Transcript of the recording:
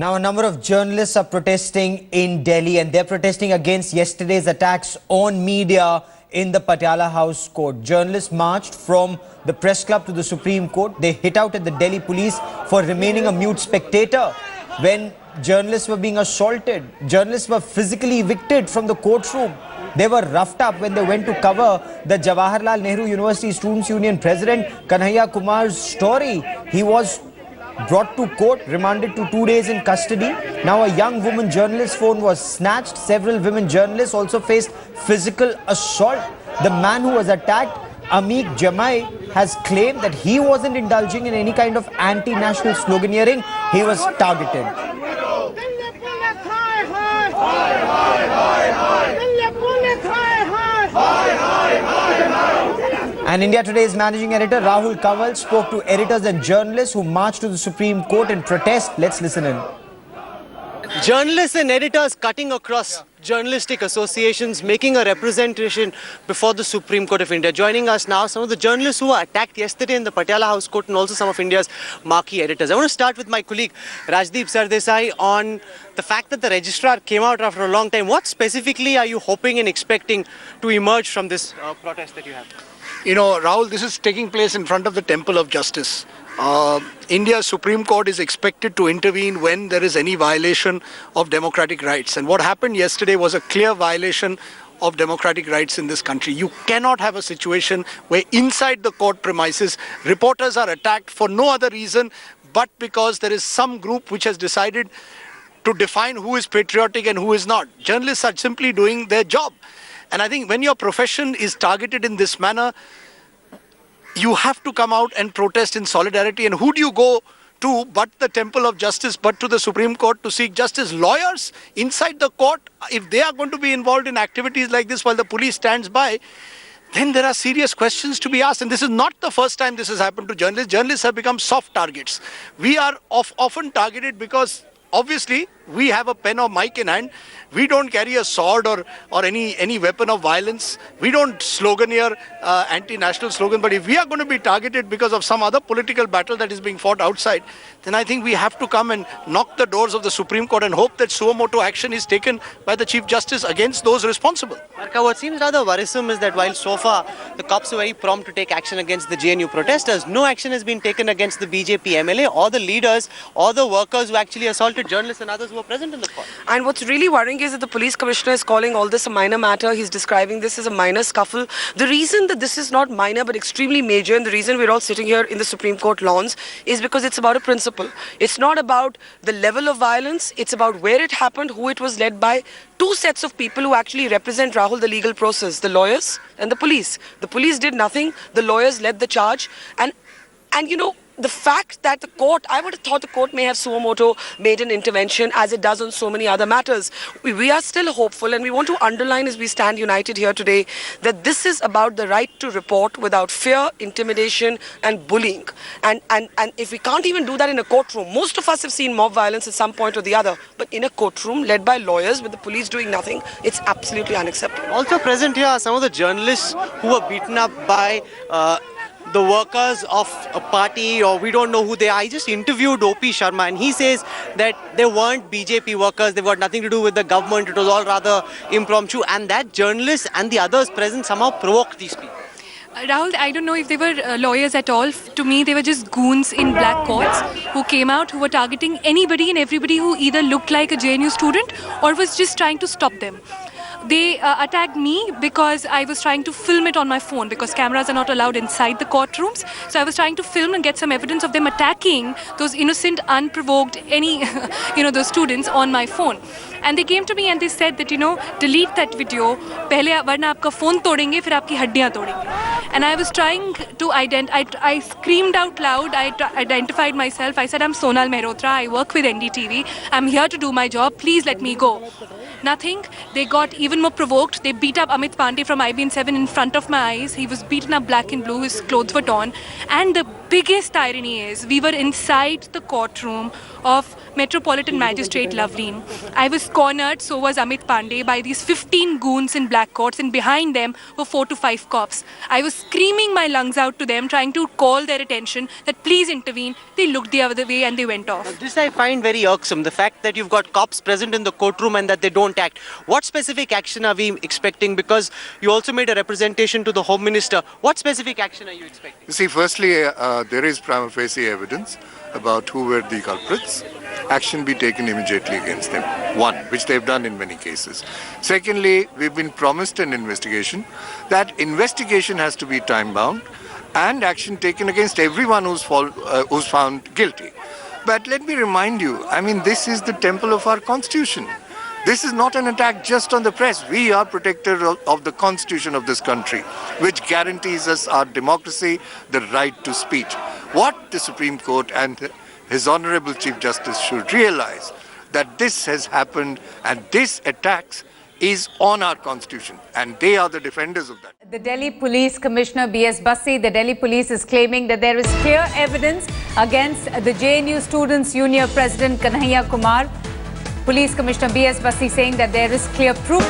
Now, a number of journalists are protesting in Delhi, and they're protesting against yesterday's attacks on media in the Patiala House Court. Journalists marched from the Press Club to the Supreme Court. They hit out at the Delhi police for remaining a mute spectator when journalists were being assaulted. Journalists were physically evicted from the courtroom. They were roughed up when they went to cover the Jawaharlal Nehru University Students' Union President Kanhaiya Kumar's story. He was brought to court, remanded to 2 days in custody. Now a young woman journalist's phone was snatched. Several women journalists also faced physical assault. The man who was attacked, Amit Jamai, has claimed that he wasn't indulging in any kind of anti-national sloganeering. He was targeted. And India Today's managing editor Rahul Kanwal spoke to editors and journalists who marched to the Supreme Court in protest. Let's listen in. Journalists and editors cutting across journalistic associations, making a representation before the Supreme Court of India. Joining us now, some of the journalists who were attacked yesterday in the Patiala House Court and also some of India's marquee editors. I want to start with my colleague Rajdeep Sardesai on the fact that the registrar came out after a long time. What specifically are you hoping and expecting to emerge from this protest that you have? You know, Rahul, this is taking place in front of the Temple of Justice. India's Supreme Court is expected to intervene when there is any violation of democratic rights. And what happened yesterday was a clear violation of democratic rights in this country. You cannot have a situation where inside the court premises, reporters are attacked for no other reason but because there is some group which has decided to define who is patriotic and who is not. Journalists are simply doing their job. And I think when your profession is targeted in this manner, you have to come out and protest in solidarity. And who do you go to but the Temple of Justice, but to the Supreme Court to seek justice? Lawyers inside the court, if they are going to be involved in activities like this while the police stands by, then there are serious questions to be asked. And this is not the first time this has happened to journalists. Journalists have become soft targets. We are often targeted because obviously we have a pen or mic in hand. We don't carry a sword or any weapon of violence. We don't sloganeer anti-national slogan. But if we are going to be targeted because of some other political battle that is being fought outside, then I think we have to come and knock the doors of the Supreme Court and hope that suo motu action is taken by the Chief Justice against those responsible. Marka, what seems rather worrisome is that while so far the cops were very prompt to take action against the JNU protesters, no action has been taken against the BJP MLA or the leaders or the workers who actually assaulted journalists and others who were present in the court. And what's really worrying is that the police commissioner is calling all this a minor matter. He's describing this as a minor scuffle. The reason that this is not minor but extremely major, and the reason we're all sitting here in the Supreme Court lawns, is because it's about a principle. It's not about the level of violence. It's about where it happened, who it was led by. Two sets of people who actually represent, Rahul, the legal process, the lawyers and the police. The police did nothing. The lawyers led the charge. And you know, the fact that the court, I would have thought the court may have suo motu made an intervention as it does on so many other matters. We are still hopeful, and we want to underline as we stand united here today that this is about the right to report without fear, intimidation and bullying. And if we can't even do that in a courtroom, most of us have seen mob violence at some point or the other, but in a courtroom led by lawyers with the police doing nothing, it's absolutely unacceptable. Also present here are some of the journalists who were beaten up by the workers of a party, or we don't know who they are. I just interviewed O.P. Sharma and he says that they weren't BJP workers, they've got nothing to do with the government, it was all rather impromptu, and that journalists and the others present somehow provoked these people. Rahul, I don't know if they were lawyers at all. To me, they were just goons in black coats who came out, who were targeting anybody and everybody who either looked like a JNU student or was just trying to stop them. They attacked me because I was trying to film it on my phone because cameras are not allowed inside the courtrooms. So I was trying to film and get some evidence of them attacking those innocent, unprovoked, those students on my phone. And they came to me and they said that, delete that video. Pehle varna aapka phone todenge, fir aapki haddiyan todenge. And I was trying to I screamed out loud. I identified myself. I said, I'm Sonal Mehrotra. I work with NDTV. I'm here to do my job. Please let me go. Nothing. They got even more provoked. They beat up Amit Pandey from IBN7 in front of my eyes. He was beaten up black and blue. His clothes were torn. And the biggest irony is we were inside the courtroom of Metropolitan Magistrate Loveleen. I was cornered, so was Amit Pandey, by these 15 goons in black coats, and behind them were 4 to 5 cops. I was screaming my lungs out to them, trying to call their attention that please intervene. They looked the other way and they went off. This I find very irksome, the fact that you've got cops present in the courtroom and that they don't act. What specific action are we expecting? Because you also made a representation to the Home Minister. What specific action are you expecting? You see, firstly, there is prima facie evidence about who were the culprits. Action be taken immediately against them. One, which they've done in many cases. Secondly, we've been promised an investigation. That investigation has to be time-bound and action taken against everyone who's found guilty. But let me remind you, I mean, this is the temple of our constitution. This is not an attack just on the press. We are protectors of the constitution of this country, which guarantees us our democracy, the right to speech. What the Supreme Court and His Honorable Chief Justice should realize that this has happened and this attacks is on our constitution and they are the defenders of that. The Delhi Police Commissioner B.S. Bassi, the Delhi Police is claiming that there is clear evidence against the JNU Students' Union President Kanhaiya Kumar. Police Commissioner B.S. Bassi saying that there is clear proof.